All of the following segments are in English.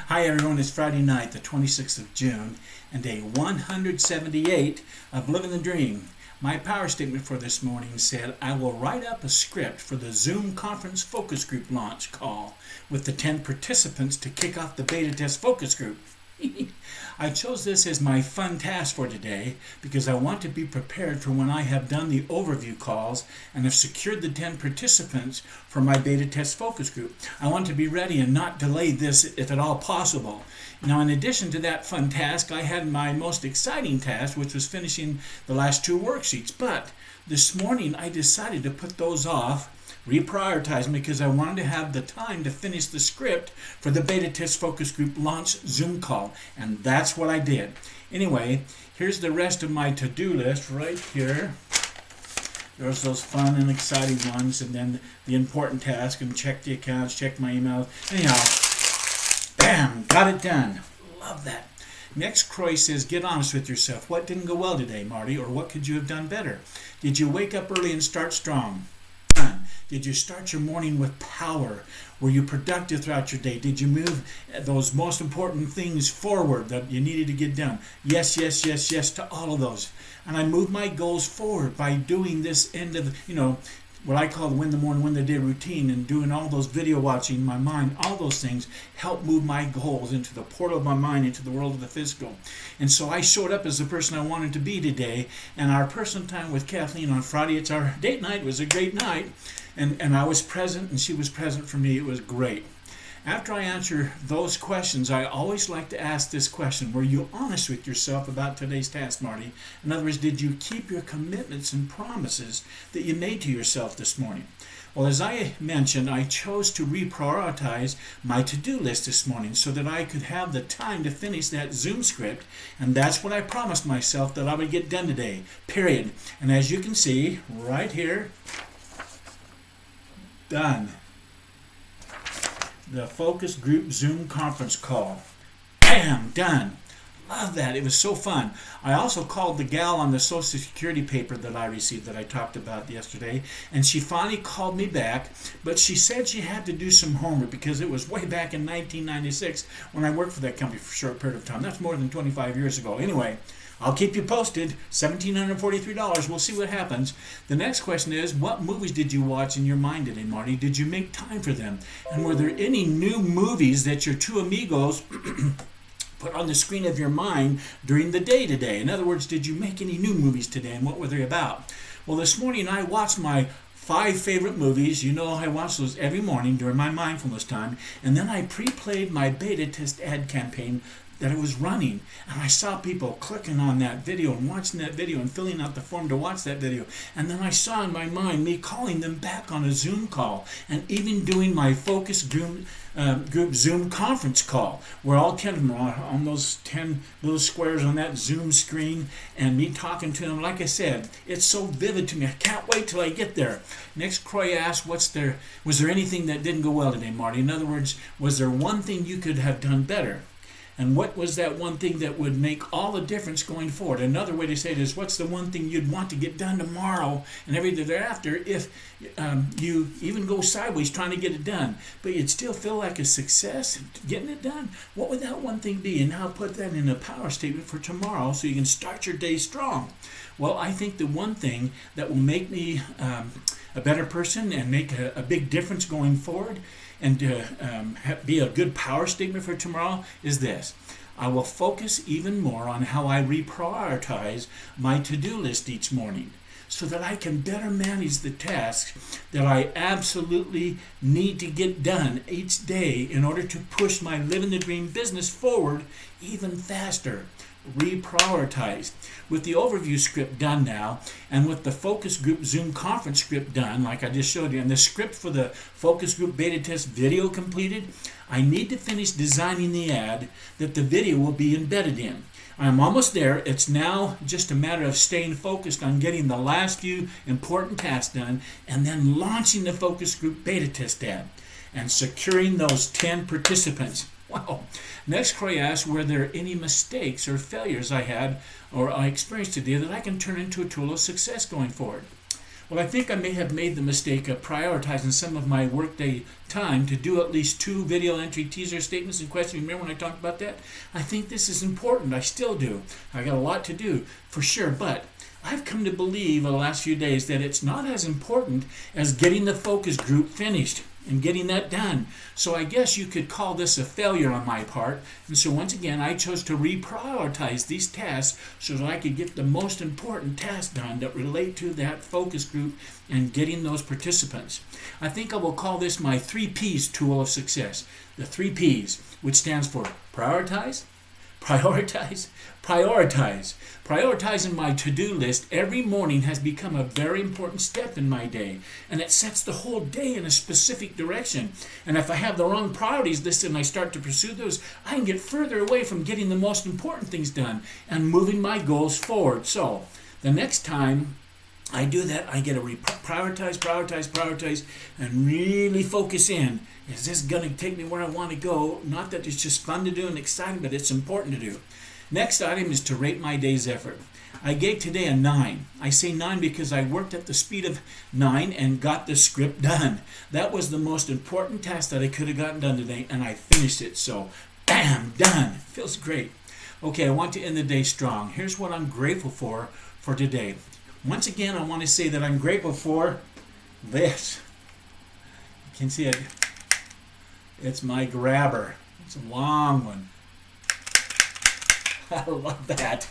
Hi everyone, it's Friday night, the 26th of June, and day 178 of Living the Dream. My power statement for this morning said, I will write up a script for the Zoom conference focus group launch call with the 10 participants to kick off the beta test focus group. I chose this as my fun task for today because I want to be prepared for when I have done the overview calls and have secured the 10 participants for my beta test focus group. I want to be ready and not delay this if at all possible. Now, in addition to that fun task, I had my most exciting task, which was finishing the last 2 worksheets. But this morning I decided to put those off, reprioritize because I wanted to have the time to finish the script for the beta test focus group launch Zoom call, and that's what I did. Anyway, here's the rest of my to-do list right here. There's those fun and exciting ones, and then the important task, and check the accounts, check my emails. Anyhow, bam, got it done. Love that. Next, Croy says, get honest with yourself. What didn't go well today, Marty, or what could you have done better? Did you wake up early and start strong? Did you start your morning with power? Were you productive throughout your day? Did you move those most important things forward that you needed to get done? Yes, yes, yes, yes to all of those. And I moved my goals forward by doing this end of, what I call the win the morning, win the day routine, and doing all those video watching in my mind. All those things help move my goals into the portal of my mind, into the world of the physical. And so I showed up as the person I wanted to be today. And our personal time with Kathleen on Friday, it's our date night. It was a great night. And I was present and she was present for me. It was great. After I answer those questions, I always like to ask this question. Were you honest with yourself about today's task, Marty? In other words, did you keep your commitments and promises that you made to yourself this morning? Well, as I mentioned, I chose to reprioritize my to-do list this morning so that I could have the time to finish that Zoom script, and that's what I promised myself that I would get done today, period. And as you can see, right here, done. The focus group Zoom conference call. Bam! Done. Love that. It was so fun. I also called the gal on the Social Security paper that I received that I talked about yesterday, and she finally called me back, but she said she had to do some homework because it was way back in 1996 when I worked for that company for a short period of time. That's more than 25 years ago. Anyway, I'll keep you posted. $1,743. We'll see what happens. The next question is, what movies did you watch in your mind today, Marty? Did you make time for them? And were there any new movies that your two amigos put on the screen of your mind during the day today? In other words, did you make any new movies today, and what were they about? Well, this morning I watched my 5 favorite movies. You know I watch those every morning during my mindfulness time. And then I pre-played my beta test ad campaign that it was running, and I saw people clicking on that video and watching that video and filling out the form to watch that video. And then I saw in my mind me calling them back on a Zoom call and even doing my focus group Zoom conference call where all 10 of them are on those 10 little squares on that Zoom screen and me talking to them. Like I said, it's so vivid to me. I can't wait till I get there. Next, Croy asked, was there anything that didn't go well today, Marty? In other words, was there one thing you could have done better? And what was that one thing that would make all the difference going forward? Another way to say it is, what's the one thing you'd want to get done tomorrow and every day thereafter if you even go sideways trying to get it done, but you'd still feel like a success getting it done? What would that one thing be? And now put that in a power statement for tomorrow so you can start your day strong. Well, I think the one thing that will make me a better person and make a big difference going forward and be a good power statement for tomorrow is this. I will focus even more on how I reprioritize my to-do list each morning so that I can better manage the tasks that I absolutely need to get done each day in order to push my Living the Dream business forward even faster. Reprioritize. With the overview script done now, and with the focus group Zoom conference script done, like I just showed you, and the script for the focus group beta test video completed, I need to finish designing the ad that the video will be embedded in. I'm almost there. It's now just a matter of staying focused on getting the last few important tasks done and then launching the focus group beta test ad and securing those 10 participants. Wow. Next, Croy asked, were there any mistakes or failures I had or I experienced today that I can turn into a tool of success going forward? Well, I think I may have made the mistake of prioritizing some of my workday time to do at least 2 video entry teaser statements and questions. Remember when I talked about that? I think this is important. I still do. I got a lot to do for sure, but I've come to believe in the last few days that it's not as important as getting the focus group finished and getting that done. So I guess you could call this a failure on my part. And so once again, I chose to reprioritize these tasks so that I could get the most important tasks done that relate to that focus group and getting those participants. I think I will call this my 3 P's tool of success. The 3 P's, which stands for prioritize, prioritize, prioritize. Prioritizing my to-do list every morning has become a very important step in my day, and it sets the whole day in a specific direction. And if I have the wrong priorities listed and I start to pursue those, I can get further away from getting the most important things done and moving my goals forward. So the next time I do that, I get to prioritize, and really focus in. Is this going to take me where I want to go? Not that it's just fun to do and exciting, but it's important to do. Next item is to rate my day's effort. I gave today a 9. I say 9 because I worked at the speed of 9 and got the script done. That was the most important task that I could have gotten done today, and I finished it. So, bam, done. Feels great. Okay, I want to end the day strong. Here's what I'm grateful for today. Once again, I want to say that I'm grateful for this. You can see it. It's my grabber. It's a long one. I love that.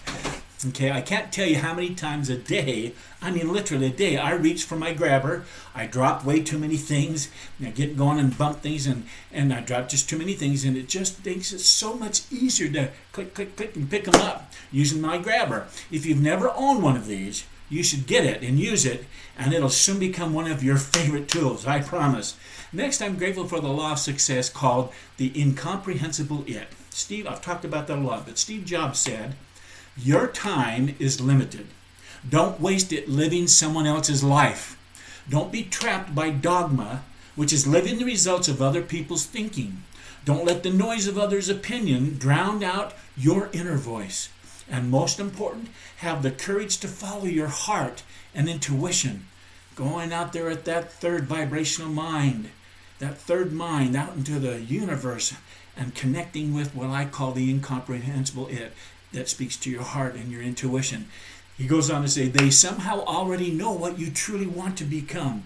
Okay, I can't tell you how many times a day, I mean literally a day, I reach for my grabber. I drop way too many things. I get going and bump things, and I drop just too many things, and it just makes it so much easier to click, click, click, and pick them up using my grabber. If you've never owned one of these, you should get it and use it, and it'll soon become one of your favorite tools, I promise. Next, I'm grateful for the law of success called the incomprehensible it. I've talked about that a lot, but Steve Jobs said, your time is limited. Don't waste it living someone else's life. Don't be trapped by dogma, which is living the results of other people's thinking. Don't let the noise of others' opinion drown out your inner voice. And most important, have the courage to follow your heart and intuition. Going out there at that third vibrational mind, that third mind out into the universe and connecting with what I call the incomprehensible it that speaks to your heart and your intuition. He goes on to say, they somehow already know what you truly want to become.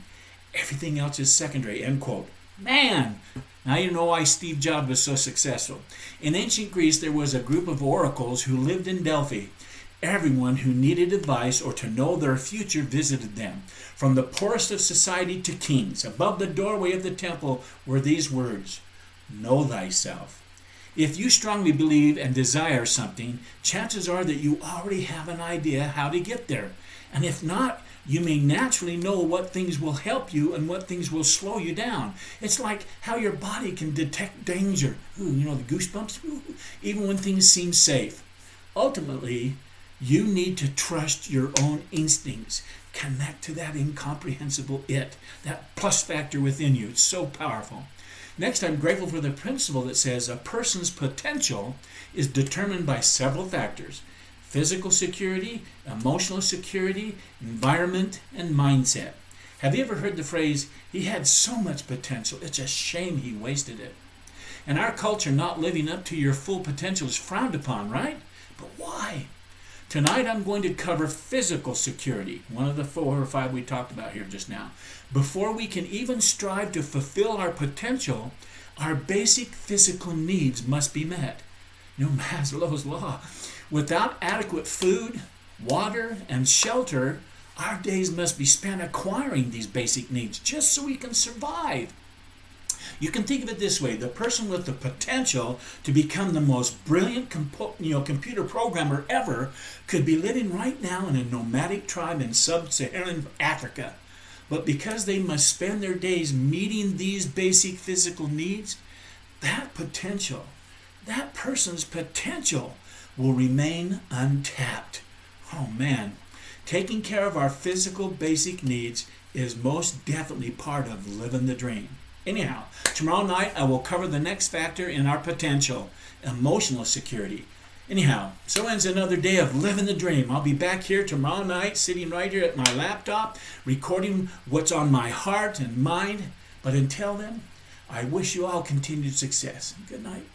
Everything else is secondary, end quote. Man, now you know why Steve Jobs was so successful. In ancient Greece, there was a group of oracles who lived in Delphi. Everyone who needed advice or to know their future visited them. From the poorest of society to kings, above the doorway of the temple were these words, know thyself. If you strongly believe and desire something, chances are that you already have an idea how to get there. And if not, you may naturally know what things will help you and what things will slow you down. It's like how your body can detect danger. Ooh, you know, the goosebumps, ooh, even when things seem safe. Ultimately, you need to trust your own instincts. Connect to that incomprehensible it, that plus factor within you. It's so powerful. Next, I'm grateful for the principle that says a person's potential is determined by several factors: physical security, emotional security, environment, and mindset. Have you ever heard the phrase, he had so much potential, it's a shame he wasted it? In our culture, not living up to your full potential is frowned upon, right? But why? Tonight I'm going to cover physical security, one of the 4 or 5 we talked about here just now. Before we can even strive to fulfill our potential, our basic physical needs must be met. You know, Maslow's law. Without adequate food, water, and shelter, our days must be spent acquiring these basic needs just so we can survive. You can think of it this way: the person with the potential to become the most brilliant computer programmer ever could be living right now in a nomadic tribe in sub-Saharan Africa. But because they must spend their days meeting these basic physical needs, that person's potential will remain untapped. Oh man, taking care of our physical basic needs is most definitely part of living the dream. Anyhow, tomorrow night I will cover the next factor in our potential, emotional security. Anyhow, so ends another day of living the dream. I'll be back here tomorrow night, sitting right here at my laptop, recording what's on my heart and mind. But until then, I wish you all continued success. Good night.